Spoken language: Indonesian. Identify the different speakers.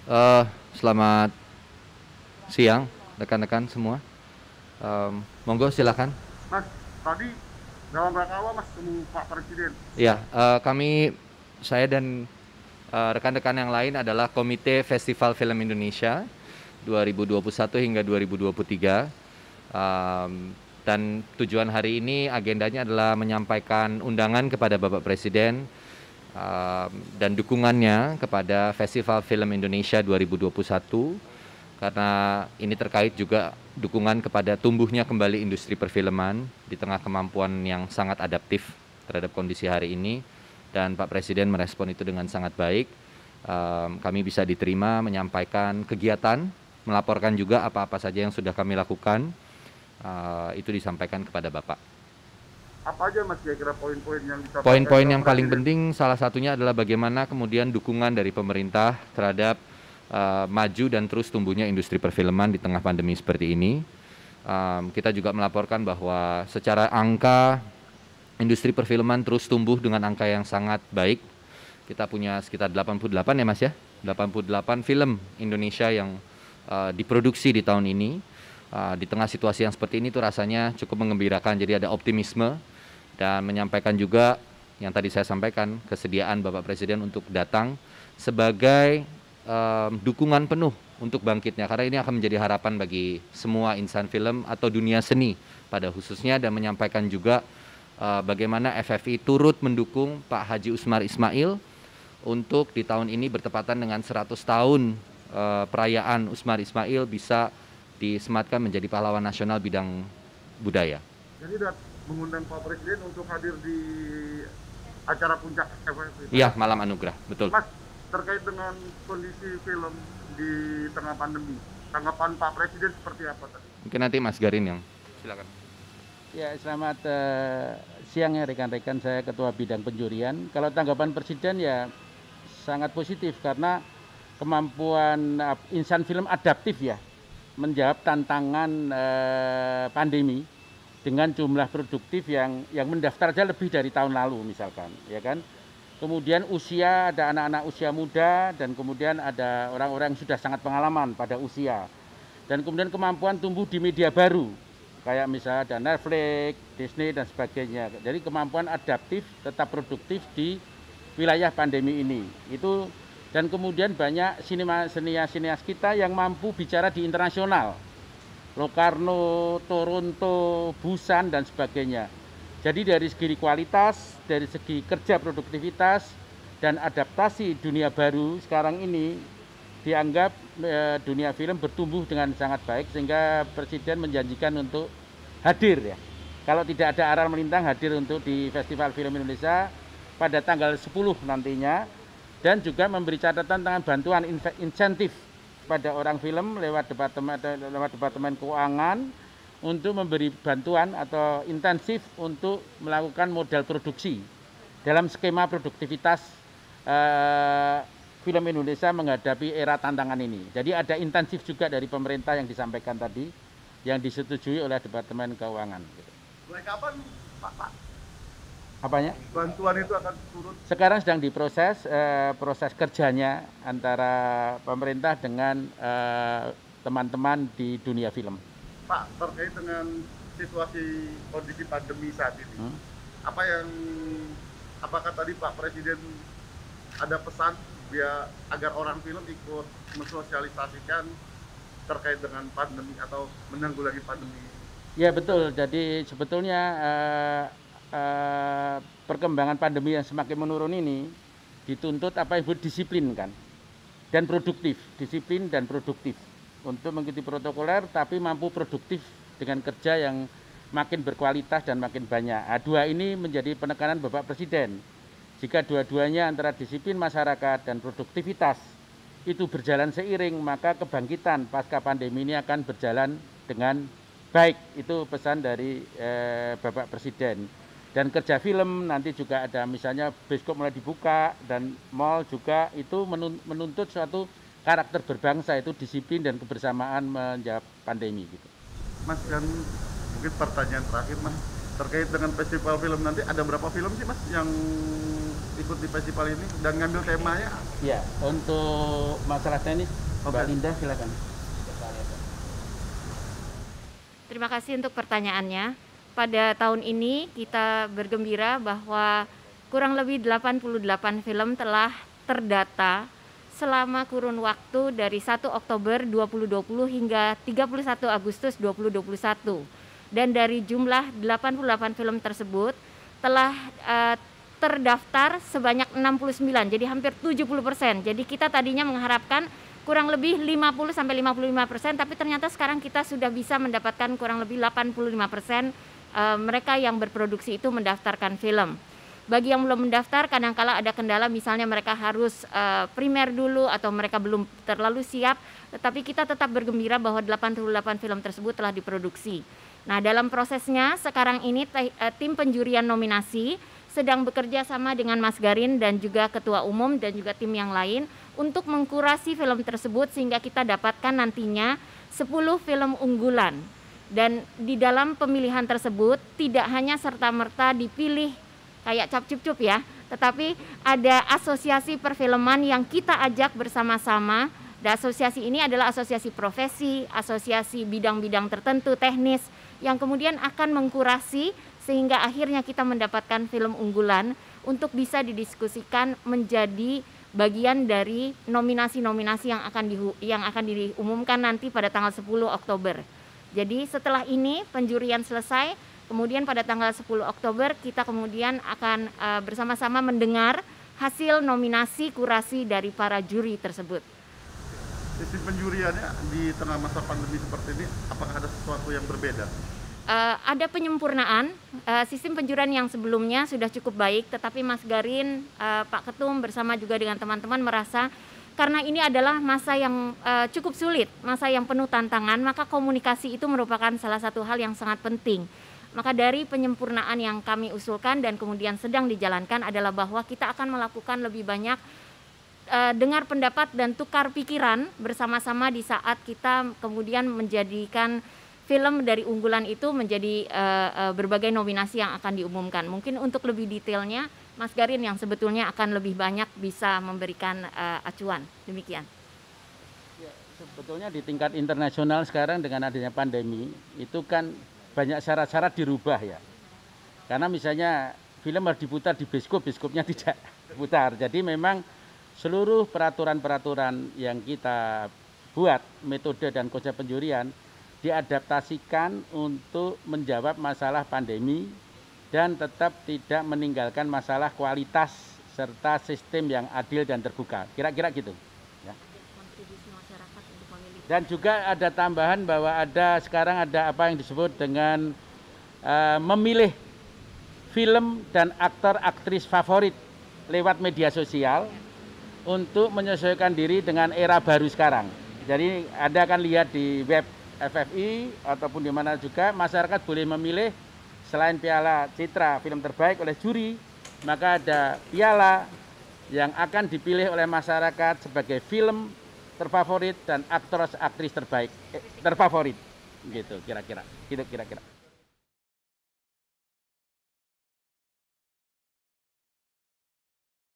Speaker 1: Eh, Selamat siang rekan-rekan semua. Monggo silakan.
Speaker 2: Mas, tadi dalam rangka apa Mas ketemu Pak Presiden?
Speaker 1: Ya, saya dan rekan-rekan yang lain adalah Komite Festival Film Indonesia 2021 hingga 2023. Dan tujuan hari ini agendanya adalah menyampaikan undangan kepada Bapak Presiden dan dukungannya kepada Festival Film Indonesia 2021, karena ini terkait juga dukungan kepada tumbuhnya kembali industri perfilman di tengah kemampuan yang sangat adaptif terhadap kondisi hari ini, dan Pak Presiden merespon itu dengan sangat baik. Kami bisa diterima menyampaikan kegiatan, melaporkan juga apa-apa saja yang sudah kami lakukan. Itu disampaikan kepada Bapak.
Speaker 2: Apa aja Mas kira-kira poin-poin yang disampaikan
Speaker 1: Poin-poin
Speaker 2: ke
Speaker 1: yang paling
Speaker 2: Presiden?
Speaker 1: penting salah satunya adalah bagaimana kemudian dukungan dari pemerintah terhadap maju dan terus tumbuhnya industri perfilman di tengah pandemi seperti ini. Kita juga melaporkan bahwa secara angka industri perfilman terus tumbuh dengan angka yang sangat baik. Kita punya sekitar 88 ya Mas ya, 88 film Indonesia yang diproduksi di tahun ini. Di tengah situasi yang seperti ini tuh rasanya cukup mengembirakan, jadi ada optimisme, dan menyampaikan juga yang tadi saya sampaikan, kesediaan Bapak Presiden untuk datang sebagai dukungan penuh untuk bangkitnya, karena ini akan menjadi harapan bagi semua insan film atau dunia seni pada khususnya, dan menyampaikan juga bagaimana FFI turut mendukung Pak Haji Usmar Ismail untuk di tahun ini bertepatan dengan 100 tahun perayaan Usmar Ismail bisa disematkan menjadi pahlawan nasional bidang budaya.
Speaker 2: Jadi udah mengundang Pak Presiden untuk hadir di acara puncak FFI.
Speaker 1: Iya, malam anugerah, betul.
Speaker 2: Mas, terkait dengan kondisi film di tengah pandemi, tanggapan Pak Presiden seperti apa tadi?
Speaker 1: Mungkin nanti Mas Garin yang silakan.
Speaker 3: Ya, selamat siang ya rekan-rekan, saya Ketua Bidang Penjurian. Kalau tanggapan Presiden ya sangat positif karena kemampuan insan film adaptif ya menjawab tantangan pandemi dengan jumlah produktif yang mendaftar aja lebih dari tahun lalu misalkan, ya kan. Kemudian usia, ada anak-anak usia muda dan kemudian ada orang-orang yang sudah sangat pengalaman pada usia. Dan kemudian kemampuan tumbuh di media baru, kayak misalnya ada Netflix, Disney dan sebagainya. Jadi kemampuan adaptif tetap produktif di wilayah pandemi ini. Itu, dan kemudian banyak sinias kita yang mampu bicara di internasional. Locarno, Toronto, Busan dan sebagainya. Jadi dari segi kualitas, dari segi kerja produktivitas dan adaptasi dunia baru sekarang ini dianggap dunia film bertumbuh dengan sangat baik, sehingga Presiden menjanjikan untuk hadir ya. Kalau tidak ada aral melintang, hadir untuk di Festival Film Indonesia pada tanggal 10 nantinya, dan juga memberi catatan tentang bantuan insentif pada orang film lewat departemen keuangan untuk memberi bantuan atau intensif untuk melakukan modal produksi dalam skema produktivitas film Indonesia menghadapi era tantangan ini. Jadi ada intensif juga dari pemerintah yang disampaikan tadi, yang disetujui oleh Departemen Keuangan.
Speaker 2: Mulai kapan Pak?
Speaker 3: Apanya?
Speaker 2: Bantuan itu akan turun?
Speaker 3: Sekarang sedang diproses proses kerjanya antara pemerintah dengan teman-teman di dunia film.
Speaker 2: Pak, terkait dengan situasi kondisi pandemi saat ini, apakah tadi Pak Presiden ada pesan biar agar orang film ikut mensosialisasikan terkait dengan pandemi atau menanggulangi pandemi?
Speaker 3: Ya betul, jadi sebetulnya perkembangan pandemi yang semakin menurun ini dituntut apa yang disebut disiplin kan, dan produktif, disiplin dan produktif untuk mengikuti protokoler tapi mampu produktif dengan kerja yang makin berkualitas dan makin banyak. Dua ini menjadi penekanan Bapak Presiden. Jika dua-duanya antara disiplin masyarakat dan produktivitas itu berjalan seiring, maka kebangkitan pasca pandemi ini akan berjalan dengan baik. Itu pesan dari Bapak Presiden. Dan kerja film nanti juga ada, misalnya bioskop mulai dibuka dan mall juga, itu menuntut suatu karakter berbangsa, itu disiplin dan kebersamaan menjawab pandemi gitu.
Speaker 2: Mas, dan mungkin pertanyaan terakhir Mas, terkait dengan festival film nanti ada berapa film sih Mas yang ikut di festival ini dan ngambil temanya?
Speaker 3: Ya, untuk masalah teknis, Mbak Linda silakan.
Speaker 4: Terima kasih untuk pertanyaannya. Pada tahun ini kita bergembira bahwa kurang lebih 88 film telah terdata selama kurun waktu dari 1 Oktober 2020 hingga 31 Agustus 2021. Dan dari jumlah 88 film tersebut telah terdaftar sebanyak 69, jadi hampir 70%. Jadi kita tadinya mengharapkan kurang lebih 50-55%, tapi ternyata sekarang kita sudah bisa mendapatkan kurang lebih 85% mereka yang berproduksi itu mendaftarkan film. Bagi yang belum mendaftar, kadang-kala ada kendala, misalnya mereka harus primer dulu atau mereka belum terlalu siap, tetapi kita tetap bergembira bahwa 88 film tersebut telah diproduksi. Nah, dalam prosesnya sekarang ini tim penjurian nominasi sedang bekerja sama dengan Mas Garin dan juga Ketua Umum dan juga tim yang lain untuk mengkurasi film tersebut sehingga kita dapatkan nantinya 10 film unggulan. Dan di dalam pemilihan tersebut tidak hanya serta-merta dipilih kayak cap-cup-cup ya, tetapi ada asosiasi perfilman yang kita ajak bersama-sama. Dan asosiasi ini adalah asosiasi profesi, asosiasi bidang-bidang tertentu teknis yang kemudian akan mengkurasi sehingga akhirnya kita mendapatkan film unggulan untuk bisa didiskusikan menjadi bagian dari nominasi-nominasi yang akan diumumkan nanti pada tanggal 10 Oktober. Jadi setelah ini penjurian selesai, kemudian pada tanggal 10 Oktober kita kemudian akan bersama-sama mendengar hasil nominasi kurasi dari para juri tersebut.
Speaker 2: Sistem penjuriannya di tengah masa pandemi seperti ini, apakah ada sesuatu yang berbeda?
Speaker 4: Ada penyempurnaan, sistem penjurian yang sebelumnya sudah cukup baik, tetapi Mas Garin, Pak Ketum bersama juga dengan teman-teman merasa karena ini adalah masa yang cukup sulit, masa yang penuh tantangan, maka komunikasi itu merupakan salah satu hal yang sangat penting. Maka dari penyempurnaan yang kami usulkan dan kemudian sedang dijalankan adalah bahwa kita akan melakukan lebih banyak dengar pendapat dan tukar pikiran bersama-sama di saat kita kemudian menjadikan film dari unggulan itu menjadi berbagai nominasi yang akan diumumkan. Mungkin untuk lebih detailnya, Mas Garin yang sebetulnya akan lebih banyak bisa memberikan acuan. Demikian.
Speaker 3: Ya, sebetulnya di tingkat internasional sekarang dengan adanya pandemi, itu kan banyak syarat-syarat dirubah ya. Karena misalnya film harus diputar di bioskop, bioskopnya tidak diputar. Jadi memang seluruh peraturan-peraturan yang kita buat, metode dan konsep penjurian, diadaptasikan untuk menjawab masalah pandemi dan tetap tidak meninggalkan masalah kualitas serta sistem yang adil dan terbuka. Kira-kira gitu. Ya. Dan juga ada tambahan bahwa sekarang ada apa yang disebut dengan memilih film dan aktor-aktris favorit lewat media sosial untuk menyesuaikan diri dengan era baru sekarang. Jadi Anda akan lihat di web FFI ataupun di mana juga masyarakat boleh memilih selain piala citra film terbaik oleh juri, maka ada piala yang akan dipilih oleh masyarakat sebagai film terfavorit dan aktor aktris terbaik terfavorit gitu kira-kira.